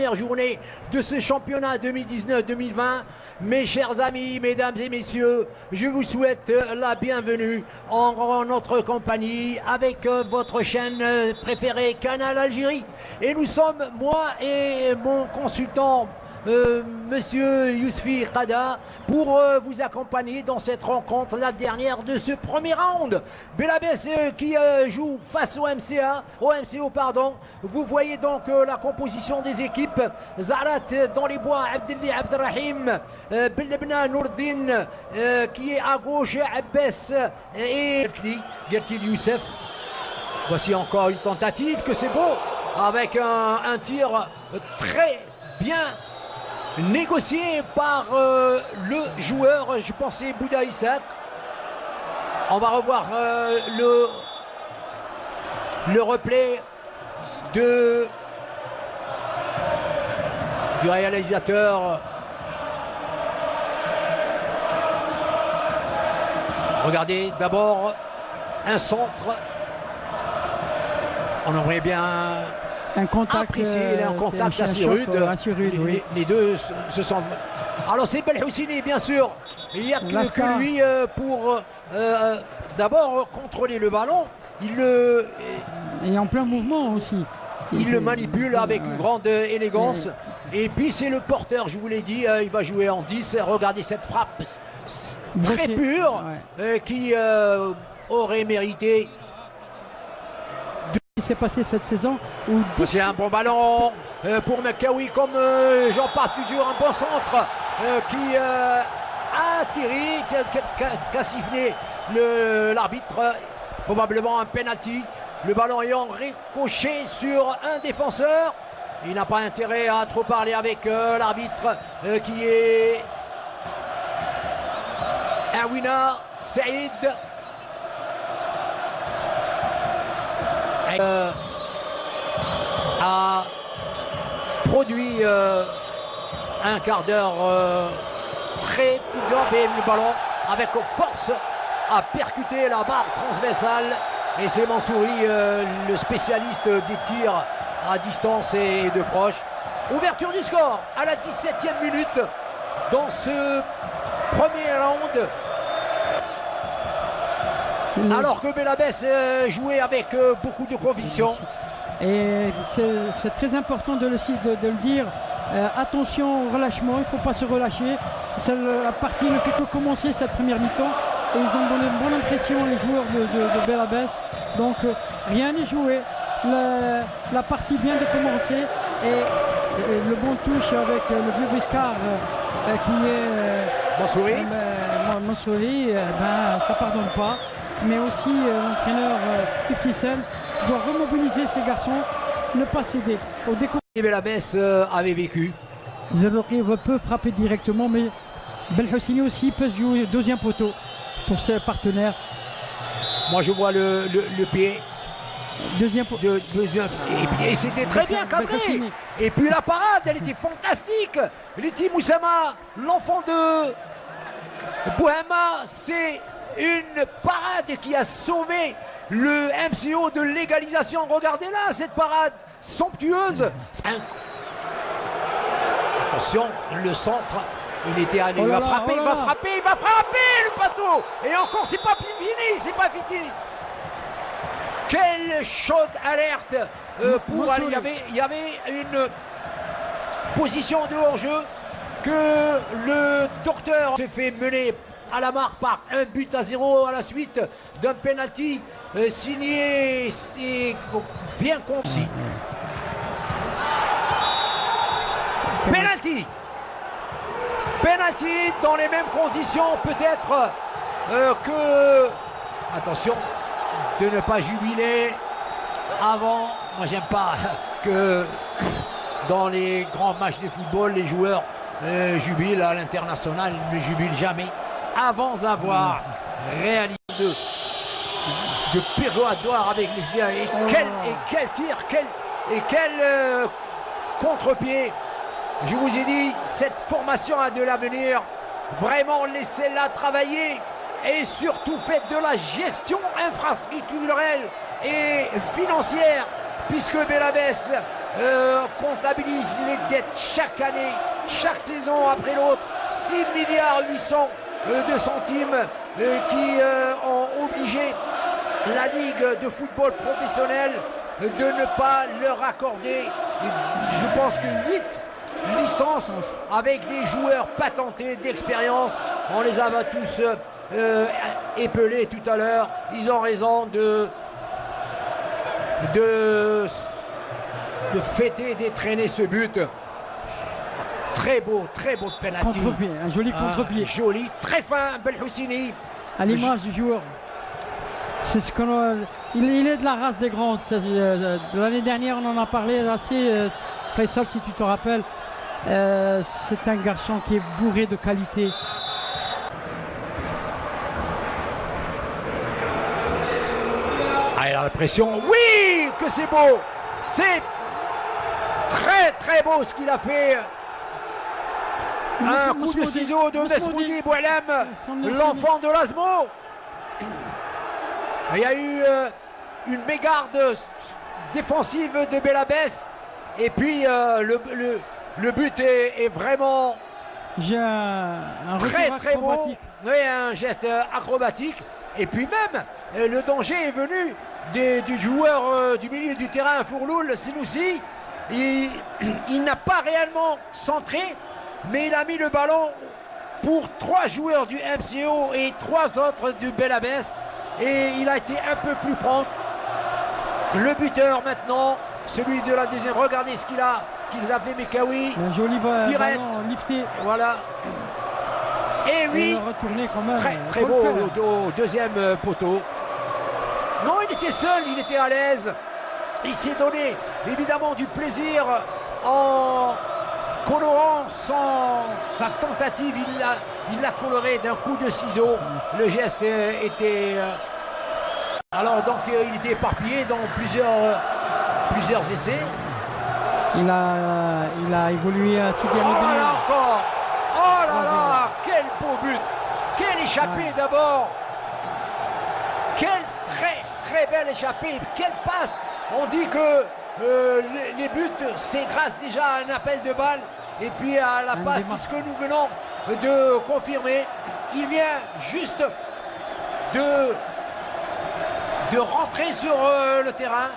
première journée de ce championnat 2019-2020. Mes chers amis, mesdames et messieurs, je vous souhaite la bienvenue en notre compagnie avec votre chaîne préférée Canal Algérie. Et nous sommes, moi et mon consultant, Monsieur Yousfi Qada, pour vous accompagner dans cette rencontre, la dernière de ce premier round. Belabès qui joue face au MCO, pardon. Vous voyez donc la composition des équipes. Zarat dans les bois, Abdelli Abdelrahim, Bellebna Nourdine qui est à gauche, Abbas et Gertil Youssef. Voici encore une tentative que c'est beau, avec un tir très bien négocié par le joueur, je pensais Bouda Isaac. On va revoir le replay du réalisateur. Regardez d'abord un centre. On aimerait bien un contact, apprécier un contact assez rude. Oui. Les deux se sont. Alors c'est Belhoussini, bien sûr. Il n'y a que lui pour d'abord contrôler le ballon. Et en plein mouvement aussi. Il le manipule avec une grande élégance. Et puis c'est le porteur, je vous l'ai dit, il va jouer en 10. Regardez cette frappe très pure qui aurait mérité. Ce qui s'est passé cette saison. C'est un bon ballon pour Mekawi, comme j'en parle toujours, un bon centre qui a atterri, qu'a sifflé l'arbitre, probablement un penalty. Le ballon ayant ricoché sur un défenseur. Il n'a pas intérêt à trop parler avec l'arbitre qui est Awina Saïd. A produit un quart d'heure très bien, le ballon avec force a percuté la barre transversale et c'est Mansouri, le spécialiste des tirs à distance et de proche. Ouverture du score à la 17e minute dans ce premier round. Alors que Belabès jouait avec beaucoup de conviction. Et c'est très important de le dire. Attention au relâchement, il ne faut pas se relâcher. La partie ne fait que commencer cette première mi-temps. Et ils ont donné une bonne impression, les joueurs de Belabès. Donc rien n'est joué. La partie vient de commencer. Et le bon touche avec le vieux Briscard qui est Mansouri, ça ne pardonne pas. Mais aussi l'entraîneur 50 Cent doit remobiliser ces garçons, ne pas céder au découpage. Belabès avait vécu. Zelorri peut frapper directement, mais Belhoussini aussi peut jouer deuxième poteau pour ses partenaires. Moi je vois le pied. Deuxième poteau. Et c'était très bien cadré. Et puis la parade, elle était fantastique. Liti Moussama, l'enfant de Bouhama, c'est une parade qui a sauvé le MCO de l'égalisation. Regardez là cette parade somptueuse. Attention, le centre, il était allé, il va frapper le bateau. Et encore, c'est pas fini. Quelle chaude alerte pour aller. Il y avait une position de hors-jeu que le docteur s'est fait mener à la marque par 1-0 à la suite d'un penalty signé, c'est bien concis. Penalty dans les mêmes conditions peut-être que, attention, de ne pas jubiler avant. Moi j'aime pas que dans les grands matchs de football les joueurs jubilent à l'international, ils ne jubilent jamais avant d'avoir réalisé de pirouadoir avec les pieds. Et quel tir, quel contre-pied. Je vous ai dit, cette formation a de l'avenir. Vraiment, laissez-la travailler. Et surtout, faites de la gestion infrastructurelle et financière. Puisque Belabès comptabilise les dettes chaque année, chaque saison après l'autre. 6 milliards 800 de centimes qui ont obligé la Ligue de football professionnel de ne pas leur accorder, je pense que 8 licences avec des joueurs patentés d'expérience. On les a tous épelés tout à l'heure. Ils ont raison de fêter, d'étraîner ce but. Très beau penalty. Contre-pied, un joli contre-pied. Joli, très fin, Belhoussini. À l'image du joueur. C'est ce il est de la race des grands. L'année dernière, on en a parlé assez. Faisal, si tu te rappelles, c'est un garçon qui est bourré de qualité. Ah, il a la pression. Oui, que c'est beau. C'est très beau ce qu'il a fait. Un coup de ciseau de Mesmoudi Boualem, l'enfant de l'Asmo. Il y a eu une mégarde défensive de Belabès. Et puis le but est vraiment très beau. Oui, un geste acrobatique. Et puis même, le danger est venu du joueur du milieu du terrain, Fourloul Sinoussi. Il n'a pas réellement centré, mais il a mis le ballon pour 3 joueurs du MCO et 3 autres du Belabès. Et il a été un peu plus prompt. Le buteur maintenant, celui de la deuxième, regardez ce qu'ils a fait Mekawi. Un joli direct, ballon lifté. Voilà. Et oui, très beau au deuxième poteau. Non, il était seul, il était à l'aise. Il s'est donné évidemment du plaisir en colorant sa tentative. Il l'a coloré d'un coup de ciseau. Le geste était... alors donc il était éparpillé dans plusieurs essais. Il a évolué à ce dernier but. Là encore. Oh là là, quel beau but. Quel échappé d'abord. Quelle très belle échappée. Quelle passe. On dit que les buts, c'est grâce déjà à un appel de balle. Et puis à la passe, c'est ce que nous venons de confirmer. Il vient juste de rentrer sur le terrain.